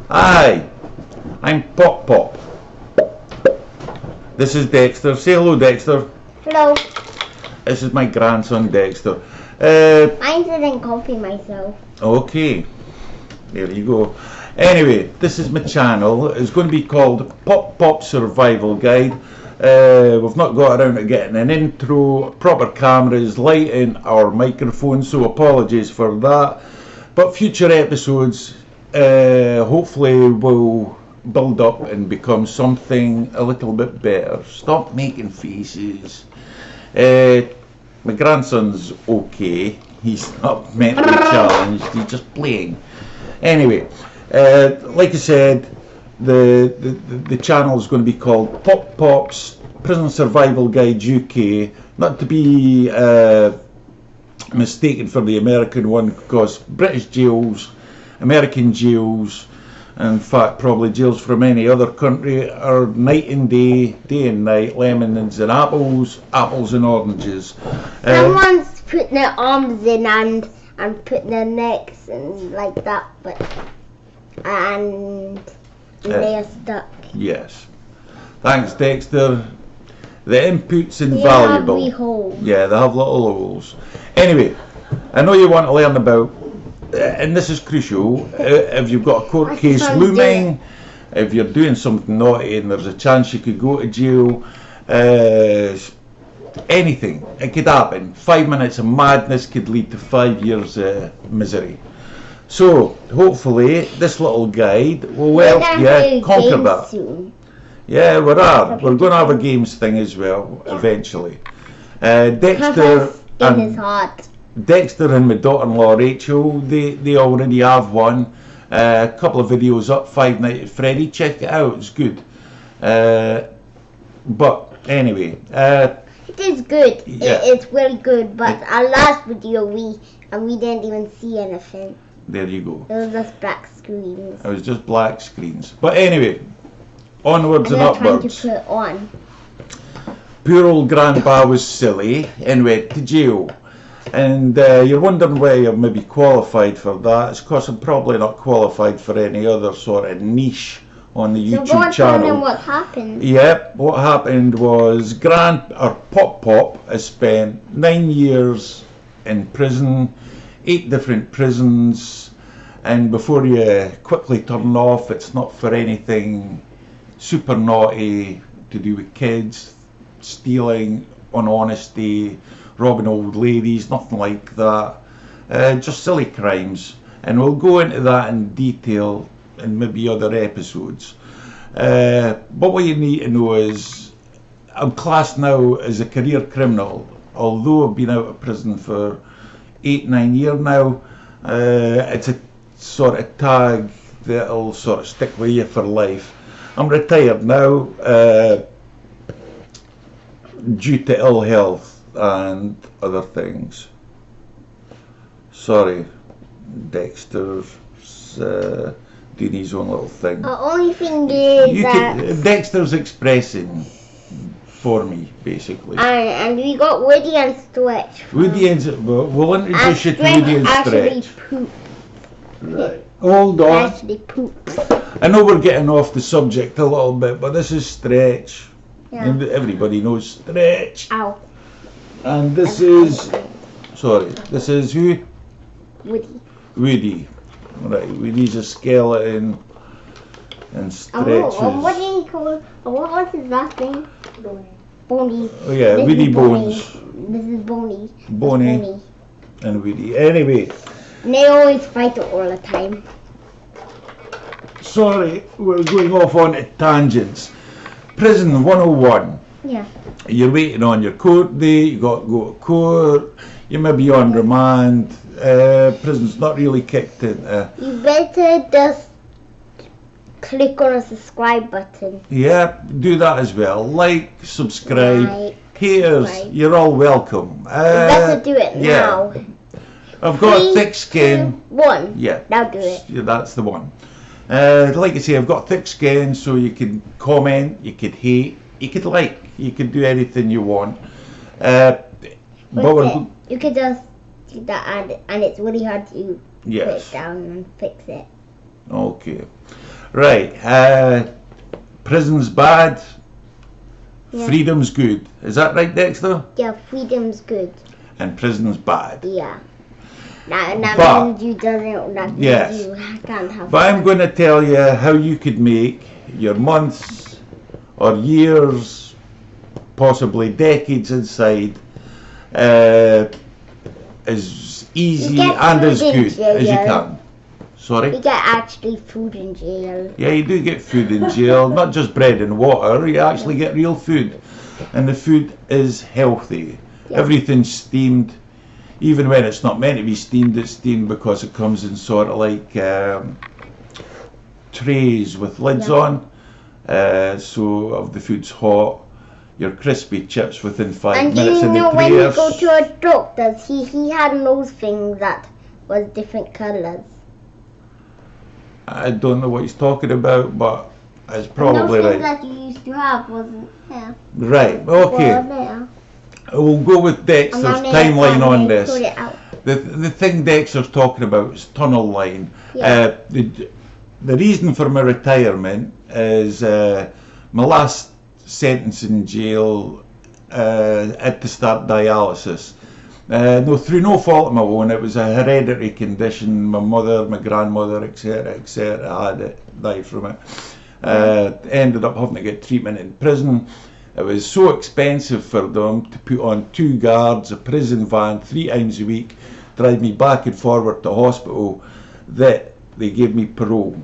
Hi, I'm Pop Pop. This is Dexter. Say hello, Dexter. Hello. This is my grandson, Dexter. I didn't copy myself. Okay, there you go. Anyway, this is my channel. It's going to be called Pop Pop Survival Guide. We've not got around to getting an intro, proper cameras, lighting, or microphones, so apologies for that. But future episodes hopefully will build up and become something a little bit better. Stop making faces. My grandson's okay. He's not mentally challenged. He's just playing. Anyway, like I said, the channel is going to be called Pop Pop's Prison Survival Guide UK. Not to be mistaken for the American one, because British jails, American jails, in fact probably jails from any other country, are night and day, day and night, lemons and apples, apples and oranges. Someone's putting their arms in and putting their necks and like that, but and they are stuck. Yes. Thanks, Dexter. The input's invaluable. They have wee holes. Yeah, they have little holes. Anyway, I know you want to learn about, and this is crucial, if you've got a court case looming, if you're doing something naughty and there's a chance you could go to jail, anything, it could happen. 5 minutes of madness could lead to 5 years misery. So, hopefully, this little guide will help you conquer that. Soon. Yeah, we are. We're going to have a games thing as well, eventually. Dexter Skin is hot. Dexter and my daughter-in-law Rachel, they already have one. A couple of videos up, Five Nights at Freddy. Check it out, it's good. But anyway, it is good. Yeah. It's really good. But our last video, we didn't even see anything. There you go. It was just black screens. It was just black screens. But anyway, onwards and They're trying to upwards. put it on. Poor old grandpa was silly and went to jail. And you're wondering why you're maybe qualified for that. It's because I'm probably not qualified for any other sort of niche on the YouTube So go and tell channel. them what happened. Yep, what happened was Pop Pop has spent 9 years in prison, 8 different prisons, and before you quickly turn off, it's not for anything super naughty to do with kids, stealing, dishonesty, robbing old ladies, nothing like that. Just silly crimes. And we'll go into that in detail in maybe other episodes. But what you need to know is, I'm classed now as a career criminal. Although I've been out of prison for 8-9 years now, it's a sort of tag that'll sort of stick with you for life. I'm retired now due to ill health and other things. Sorry, Dexter's doing his own little thing. The only thing is that... Dexter's expressing for me, basically. And we got Woody and Stretch. Woody and we'll introduce you to Woody and actually Stretch. poop. Right. Hold on. Actually poops. I know we're getting off the subject a little bit, but this is Stretch. Yeah. And everybody knows Stretch. Ow. And this is, sorry, this is who? Woody. Woody. Right, Woody's a skeleton and Stretch What is... do you call it? What was his last name? Boney. Oh yeah, This Woody is Bones. This is Boney. Boney and Woody. Anyway, And they always fight all the time. sorry, we're going off on tangents. Prison 101. Yeah. You're waiting on your court day, you got to go to court, you may be on remand, prison's not really kicked in. You better just click on the subscribe button. Yeah, do that as well. Like, subscribe, Like, haters, subscribe. you're all welcome. You better do it yeah. now. I've got 3, thick skin. 2, 1. Yeah, Now do it. yeah, that's the one. Like I say, I've got thick skin, so you can comment, you could hate, you could like, you could do anything you want. But we're, You could just do that, and it's really hard to put yes, it down and fix it. okay. Right. Prison's bad. Yeah. Freedom's good. Is that right, Dexter? Yeah, freedom's good. And prison's bad. Yeah. That But- means you doesn't. That means Yes. you can't have. But I'm going to tell you how you could make your months or years, possibly decades inside, as easy get and as food in good as you jail. can. Sorry? You get actually food in jail. Yeah, you do get food in jail, not just bread and water, you actually get real food. And the food is healthy. Yeah. Everything's steamed. Even when it's not meant to be steamed, it's steamed because it comes in sort of like trays with lids Yeah. on. So if the food's hot, your crispy chips within 5 And do minutes you in the know when tray you are go to a doctor's, he had those things that was different colours. I don't know what he's talking about, but it's And probably those things right. that you used to have wasn't here. Right, okay. Well, there. We'll go with Dexter's And then timeline they on this. put it out. The thing Dexter's talking about is tunnel line. Yeah. The reason for my retirement is my last sentence in jail had to start dialysis. No, through no fault of my own. It was a hereditary condition. My mother, my grandmother, etc., had it, died from it. Ended up having to get treatment in prison. It was so expensive for them to put on 2 guards, a prison van 3 times a week, drive me back and forward to hospital, that they gave me parole.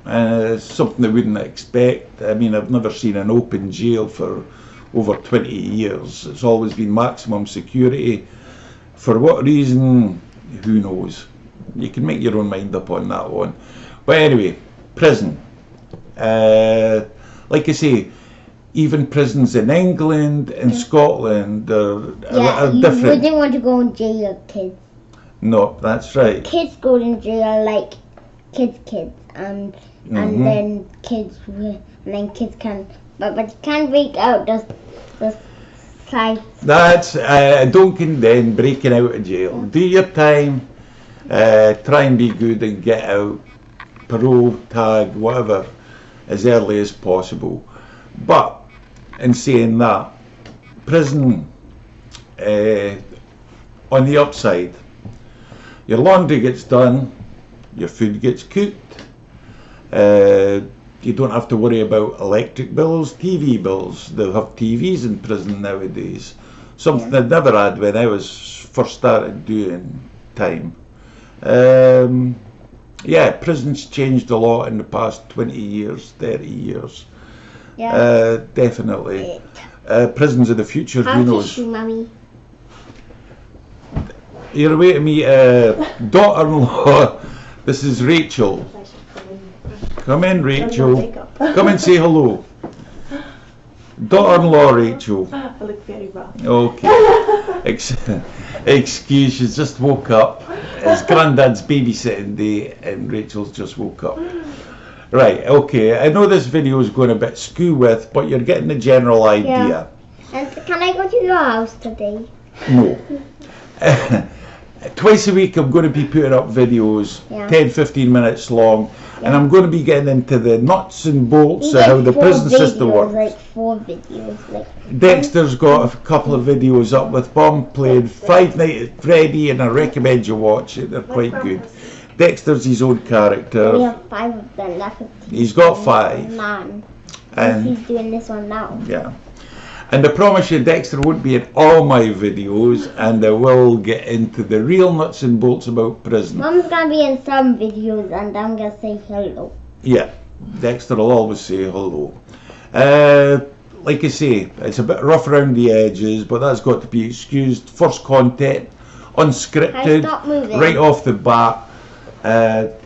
Something I wouldn't expect. I mean, I've never seen an open jail for over 20 years. It's always been maximum security. For what reason, who knows? You can make your own mind up on that one. But anyway, prison. Like I say, even prisons in England and Scotland are Yeah, you different. wouldn't want to go in jail, kids. No, that's right. Kids go in jail like kids, and Mhm. then kids can, but you can't break out the side. That's don't condemn breaking out of jail. Do your time, try and be good and get out, parole, tag, whatever, as early as possible. But in saying that, prison, on the upside, your laundry gets done, your food gets cooked, you don't have to worry about electric bills, TV bills. They have TVs in prison nowadays. Something I'd never had when I was first started doing time. Yeah, prison's changed a lot in the past 20 years, 30 years. Yeah. Definitely. Prisons of the future, How who to knows? shoot, mommy? You're away to meet daughter-in-law. This is Rachel. Come in, Rachel. Come and say hello. Daughter-in-law, Rachel. I look very rough. Okay. Excuse, she's just woke up. It's Grandad's babysitting day and Rachel's just woke up. Right, okay. I know this video is going a bit skew with, but you're getting the general idea. And can I go to your house today? No. Twice a week I'm going to be putting up videos, Yeah. 10-15 minutes long, and I'm going to be getting into the nuts and bolts of Like how the 4 prison system videos, works. Like 4 videos. Like Dexter's got a couple of videos up with Bum playing Five Nights at Freddy, and I recommend you watch it. They're quite good. Dexter's his own we character. have 5 of them. That's He's got 5. Man. And He's doing this one now. yeah. And I promise you, Dexter won't be in all my videos, and I will get into the real nuts and bolts about prison. Mom's gonna be in some videos, and I'm gonna say hello. Yeah, Dexter will always say hello. Like I say, it's a bit rough around the edges, but that's got to be excused. First content, unscripted, Stop moving. right off the bat.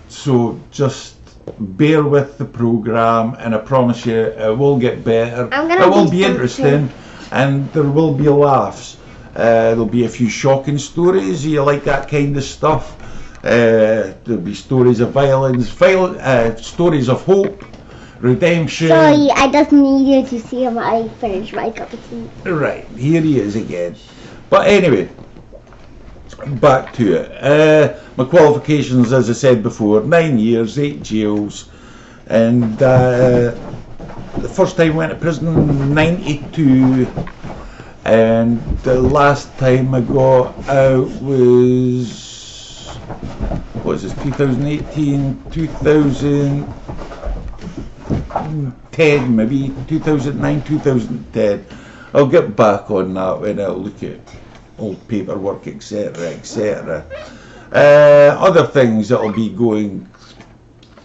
So just bear with the program, and I promise you it will get better. I'm gonna It will do be something. interesting, and there will be laughs. There'll be a few shocking stories. You like that kind of stuff? There'll be stories of violence, stories of hope, redemption. Sorry, I just needed to see if I finished my cup of tea. Right, here he is again. But anyway, back to it. My qualifications, as I said before, 9 years, 8 jails, And the first time I went to prison in 92, and the last time I got out was, what was this, 2018, 2010 maybe, 2009, 2010. I'll get back on that when I look at old paperwork, etc, etc. Other things that I'll be going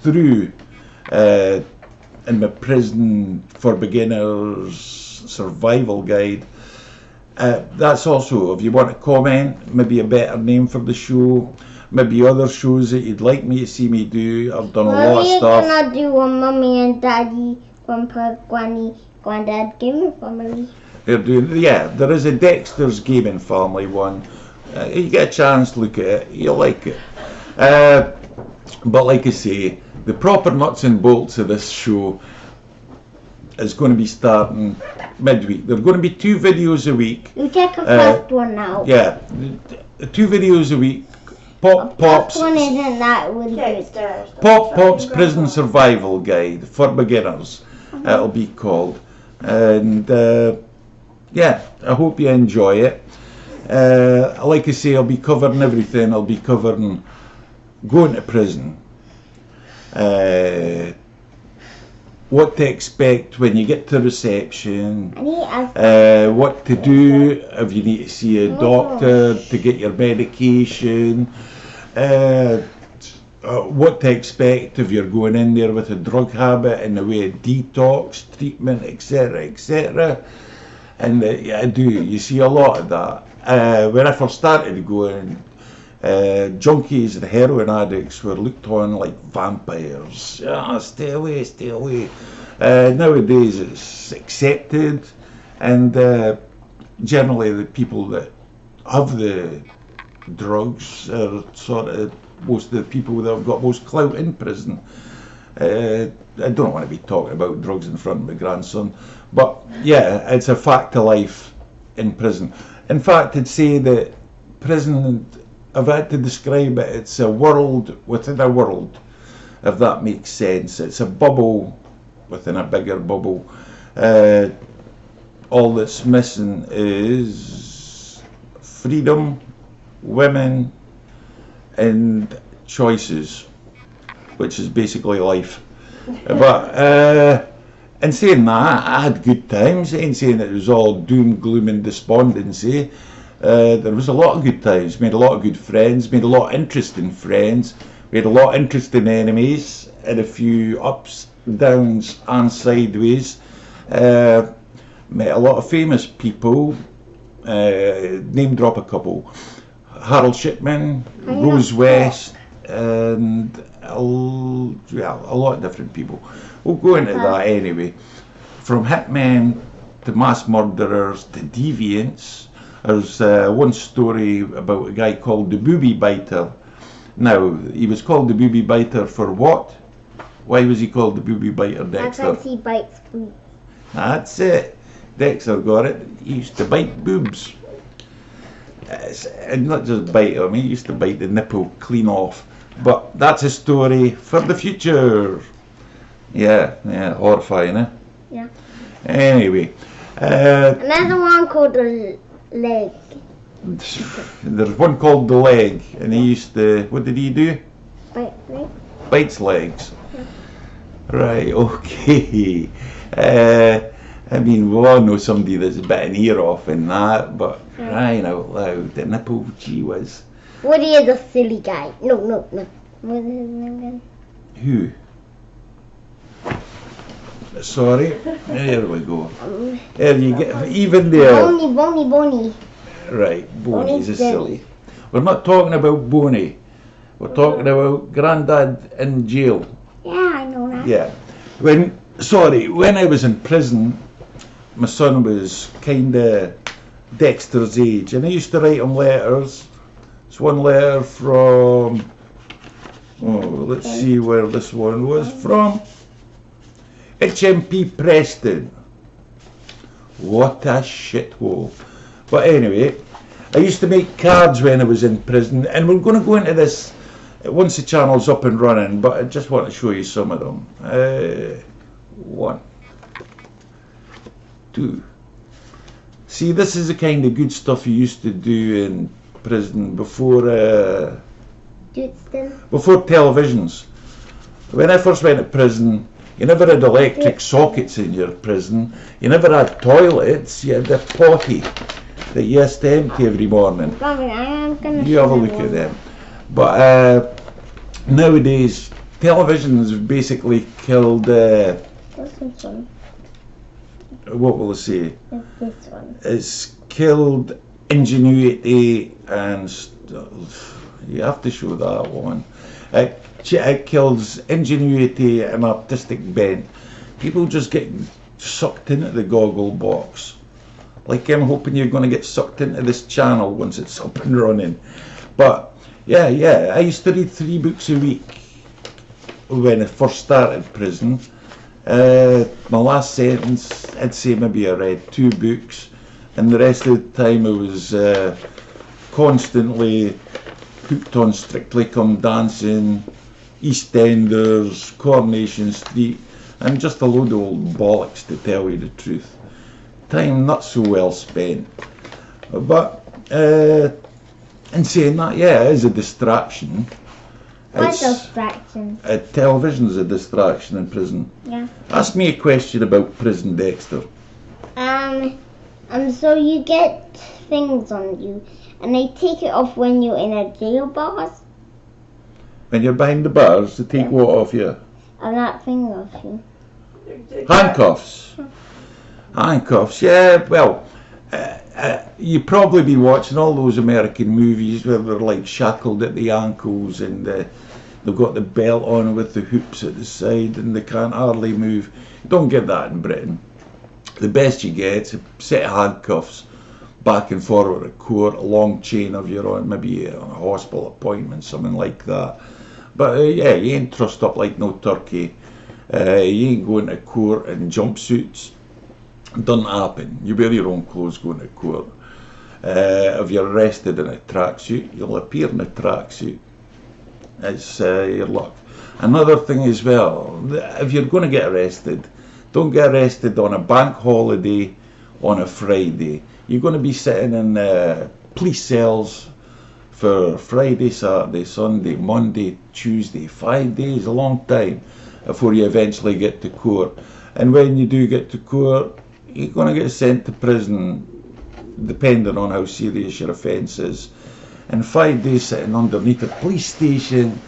through in my Prison for Beginners survival guide. That's also, if you want to comment, maybe a better name for the show, maybe other shows that you'd like me to see me do. I've done a lot of stuff. What are you gonna do on Mummy and Daddy, Grandpa, Granny, Granddad Gaming Family? They're doing, yeah, there is a Dexter's Gaming Family one. You get a chance to look at it, you'll like it. But like I say, the proper nuts and bolts of this show is going to be starting midweek. There are going to be 2 videos a week. You take a first one now. Yeah, 2 videos a week. Pop's one isn't that really good. Pop's Prison Survival Guide for Beginners. It'll be called. And yeah, I hope you enjoy it. Like I say, I'll be covering everything. I'll be covering going to prison, what to expect when you get to reception, what to do if you need to see a doctor to get your medication, what to expect if you're going in there with a drug habit and the way of detox treatment, etc, etc. And yeah, you see a lot of that. When I first started going, junkies and heroin addicts were looked on like vampires. Stay away, stay away. Nowadays it's accepted, and generally the people that have the drugs are sort of most of the people that have got most clout in prison. I don't want to be talking about drugs in front of my grandson, but yeah, it's a fact of life in prison. In fact, I'd say that prison, if I had to describe it, it's a world within a world, if that makes sense. It's a bubble within a bigger bubble. All that's missing is freedom, women, and choices, which is basically life. But in saying that, I had good times. I ain't saying it was all doom, gloom and despondency. There was a lot of good times, made a lot of good friends, made a lot of interesting friends, made a lot of interesting enemies, and a few ups, downs and sideways. Met a lot of famous people, name drop a couple: Harold Shipman, Rose West, and a lot of different people. We'll go into that anyway. From hitmen to mass murderers to deviants. There's one story about a guy called the Booby Biter. Now, he was called the Booby Biter for what? Why was he called the Booby Biter, Dexter? Because he bites boobs. That's it. Dexter got it. He used to bite boobs. And not just bite them, he used to bite the nipple clean off. But that's a story for the future. Yeah, horrifying, eh? Yeah. Anyway. Another one called the leg. There's one called the leg, and he used to, what did he do? Bite leg? Bites legs. Yeah. Right, okay. I mean, we all know somebody that's bit an ear off and that, but crying out loud, the nipple, gee whiz. Woody is a silly guy. No. What is his name again? Who? Sorry, there we go. There you get, even there. Boney. Right, Boney's is silly. We're not talking about Boney. We're talking about Grandad in jail. Yeah, I know that. Yeah. When I was in prison, my son was kinda Dexter's age, and I used to write him letters. It's one letter from, let's see where this one was from. HMP Preston. What a shithole. But anyway, I used to make cards when I was in prison, and we're going to go into this once the channel's up and running, but I just want to show you some of them. 1, 2. See, this is the kind of good stuff you used to do in prison before televisions. When I first went to prison, you never had electric sockets in your prison. You never had toilets. You had the potty that you used to empty every morning. You have a look at them. But nowadays, television has basically killed. What will I say? This one. It's killed ingenuity and you have to show that one. It kills ingenuity and artistic bent. People just get sucked into the goggle box. Like I'm hoping you're going to get sucked into this channel once it's up and running. But yeah, I used to read 3 books a week when I first started prison. My last sentence, I'd say maybe I read 2 books, and the rest of the time I was constantly hooked on Strictly Come Dancing, EastEnders, Coronation Street, and just a load of old bollocks, to tell you the truth. Time not so well spent. But in saying that, yeah, it is a distraction. What distraction? Television's a distraction in prison. Yeah. Ask me a question about prison, Dexter. So you get things on you, and they take it off when you're in a jail bars? When you're behind the bars, they take what off you? And that thing off you. Handcuffs. Handcuffs, yeah, well, you probably be watching all those American movies where they're like shackled at the ankles and they've got the belt on with the hoops at the side and they can't hardly move. You don't get that in Britain. The best you get is a set of handcuffs back and forward at court, a long chain of your own, maybe on a hospital appointment, something like that. But yeah, you ain't trussed up like no turkey. You ain't going to court in jumpsuits. It doesn't happen. You wear your own clothes going to court. If you're arrested in a tracksuit, you'll appear in a tracksuit. It's your luck. Another thing as well, if you're going to get arrested, don't get arrested on a bank holiday on a Friday. You're going to be sitting in police cells for Friday, Saturday, Sunday, Monday, Tuesday, 5 days, a long time before you eventually get to court. And when you do get to court, you're going to get sent to prison depending on how serious your offence is. And 5 days sitting underneath a police station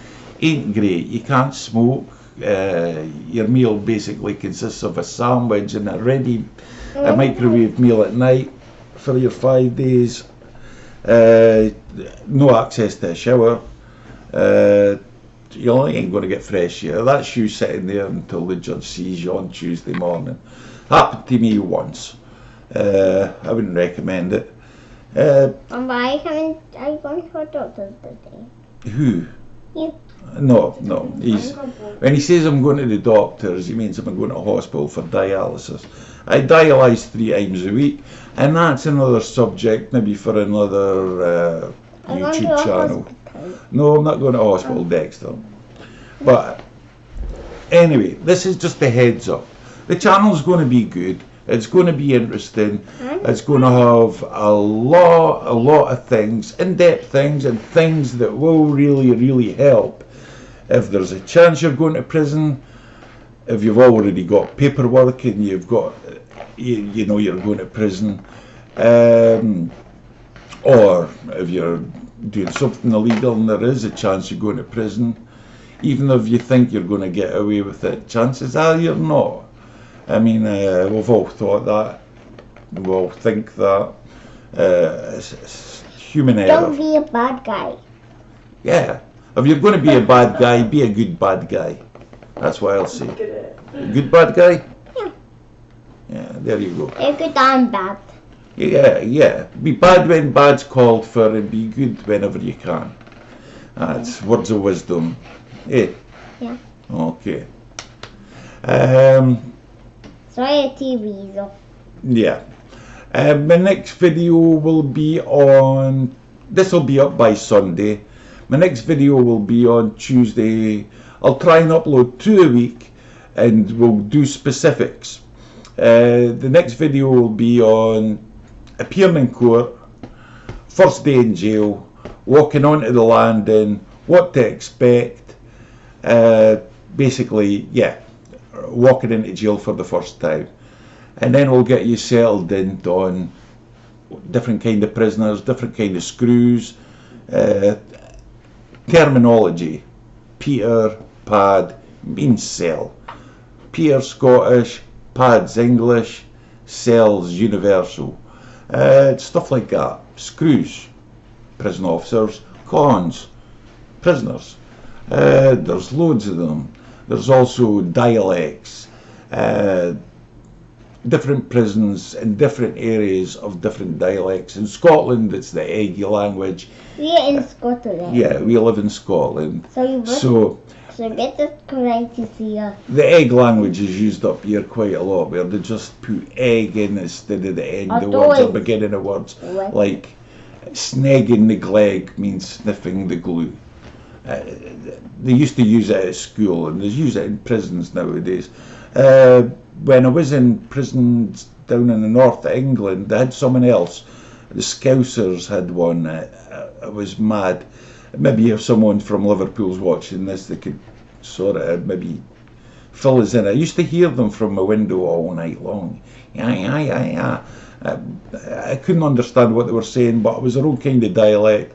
ain't great. You can't smoke. Your meal basically consists of a sandwich and a microwave meal at night for your 5 days. No access to a shower. You ain't going to get fresh air. That's you sitting there until the judge sees you on Tuesday morning. Happened to me once. I wouldn't recommend it. Are you going to a doctor today? Who? You. No. When he says I'm going to the doctors, he means I'm going to hospital for dialysis. I dialyse 3 times a week, and that's another subject, maybe for another YouTube channel. No, I'm not going to hospital, Dexter. But anyway, this is just a heads up. The channel's going to be good. It's going to be interesting. It's going to have a lot of things, in-depth things, and things that will really help. If there's a chance you're going to prison, if you've already got paperwork and you've got, you know you're going to prison, or if you're doing something illegal and there is a chance you're going to prison, even if you think you're going to get away with it, chances are you're not. I mean, we've all thought that. We all think that. It's human error. Don't be a bad guy. Yeah. If you're going to be a bad guy, be a good bad guy. That's what I'll say. A good bad guy? Yeah. Yeah, there you go. You're good and bad. Yeah. Be bad when bad's called for and be good whenever you can. That's words of wisdom. Eh? Yeah. Okay. Sorry, your TV's off. Yeah. My next video will be on, this will be up by Sunday. My next video will be on Tuesday. I'll try and upload 2 a week, and we'll do specifics. The next video will be on appearing in court, first day in jail, walking onto the landing, what to expect. Basically, yeah, walking into jail for the first time. And then we'll get you settled in on different kind of prisoners, different kind of screws, terminology. Peter, pad, means cell. Peter Scottish, pad's English, cell's universal. Stuff like that. Screws, prison officers. Cons, prisoners. There's loads of them. There's also dialects. Different prisons in different areas of different dialects. In Scotland, it's the Eggy language. We're in Scotland. Yeah, we live in Scotland. So get this correct here. The egg language is used up here quite a lot, where they just put egg in instead of the end of words or beginning of words. Like snagging the gleg means sniffing the glue. They used to use it at school, and they use it in prisons nowadays. When I was in prisons down in the north of England, they had someone else. The Scousers had one. I was mad. Maybe if someone from Liverpool's watching this, they could sort of maybe fill us in. I used to hear them from my window all night long. I couldn't understand what they were saying, but it was their own kind of dialect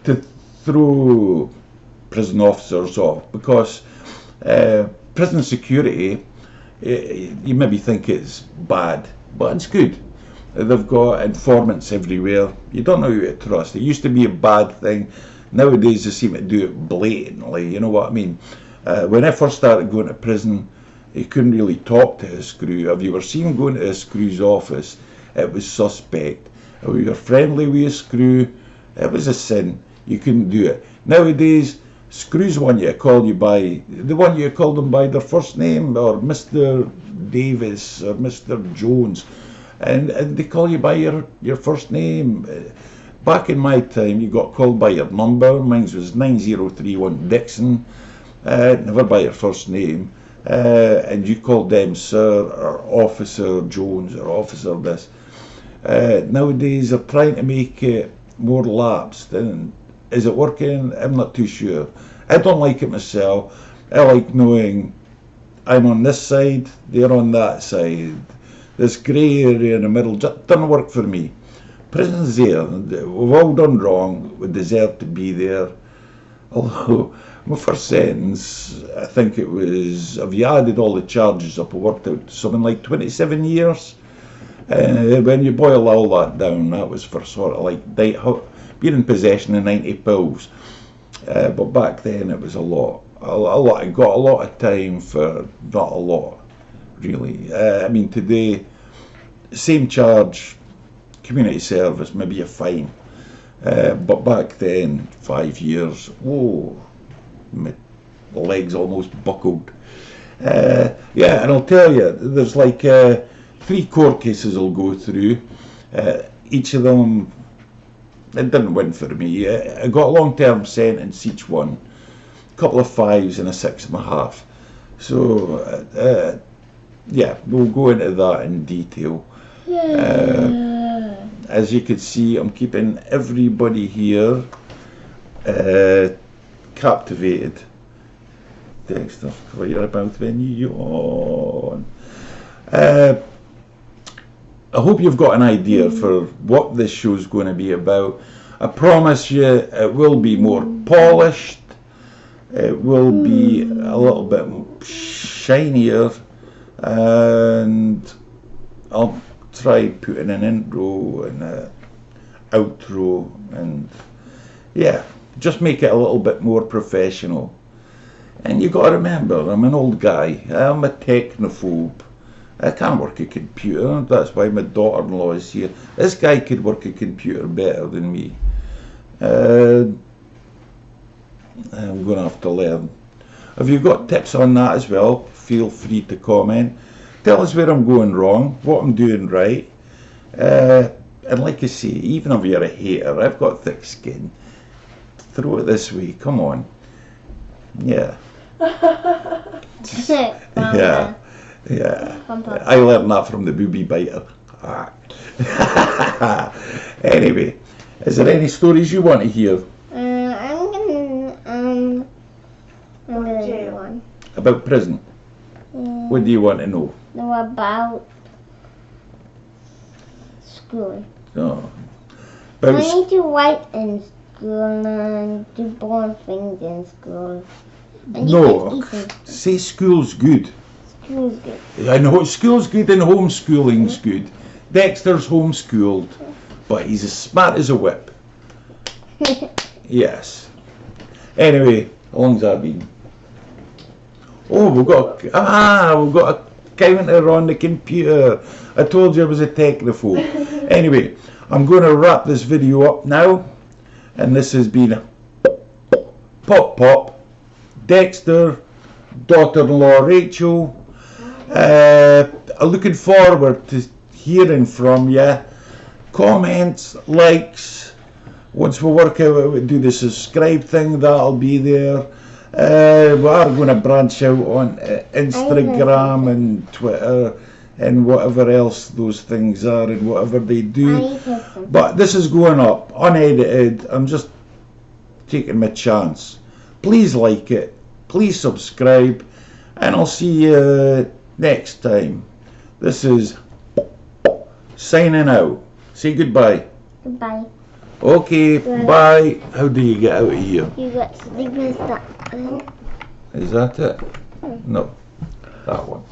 to throw prison officers off, because prison security, you maybe think it's bad, but it's good. They've got informants everywhere. You don't know who to trust. It used to be a bad thing. Nowadays they seem to do it blatantly, you know what I mean? When I first started going to prison, you couldn't really talk to a screw. If you were seen going to a screw's office, it was suspect. If you were friendly with a screw, it was a sin. You couldn't do it. Nowadays, screws want you to call you by, they want you to call them by their first name, or Mr. Davis or Mr. Jones, and they call you by your first name. Back in my time, you got called by your number. Mine was 9031 Dixon, never by your first name, and you called them Sir or Officer Jones or Officer this. Nowadays, they're trying to make it more lapsed, and is it working? I'm not too sure. I don't like it myself. I like knowing I'm on this side, they're on that side. This grey area in the middle just doesn't work for me. Prison's there. We've all done wrong. We deserve to be there. Although my first sentence, I think it was, if you added all the charges up, it worked out something like 27 years. When you boil all that down, that was for sort of like being in possession of 90 pills. But back then it was a lot. I got a lot of time for not a lot, really. I mean, today, same charge, community service, maybe a fine. But back then, 5 years, whoa, my legs almost buckled. Yeah, and I'll tell you, there's like 3 court cases I'll go through. Each of them, it didn't win for me. I got a long-term sentence each one, a couple of 5s and a 6.5. So, yeah, we'll go into that in detail. As you can see, I'm keeping everybody here captivated. Dexter, cover your mouth when you yawn. I hope you've got an idea for what this show's going to be about. I promise you it will be more polished. It will be a little bit shinier, and I'll try putting an intro and an outro, and yeah, just make it a little bit more professional. And you got to remember, I'm an old guy. I'm a technophobe. I can't work a computer. That's why my daughter-in-law is here. This guy could work a computer better than me. I'm going to have to learn. If you've got tips on that as well, feel free to comment. Tell us where I'm going wrong, what I'm doing right. And like I say, even if you're a hater, I've got thick skin. Throw it this way. Come on. Yeah. Yeah. Yeah. I learned that from the booby biter. Ah. Anyway, is there any stories you want to hear I'm gonna do one. about prison? What do you want to know? No, about school. Oh. I About need to write in school and do boring things in school. And No. you can eat say school's good. in school's good. I know school's good and homeschooling's good. Dexter's homeschooled, but he's as smart as a whip. Yes. Anyway, how long's that been? Oh, we've got a counter on the computer. I told you I was a technophobe. Anyway, I'm going to wrap this video up now, and this has been Pop Pop, Dexter, daughter-in-law Rachel. I'm looking forward to hearing from you. Comments, likes. Once we work out how to do the subscribe thing, that'll be there. We are going to branch out on Instagram and Twitter and whatever else those things are and whatever they do. But this is going up, unedited. I'm just taking my chance. Please like it. Please subscribe. And I'll see you next time. This is signing out. Say goodbye. Goodbye. Okay, bye. How do you get out of here? You got sleeping stuff. Is that it? No, that one.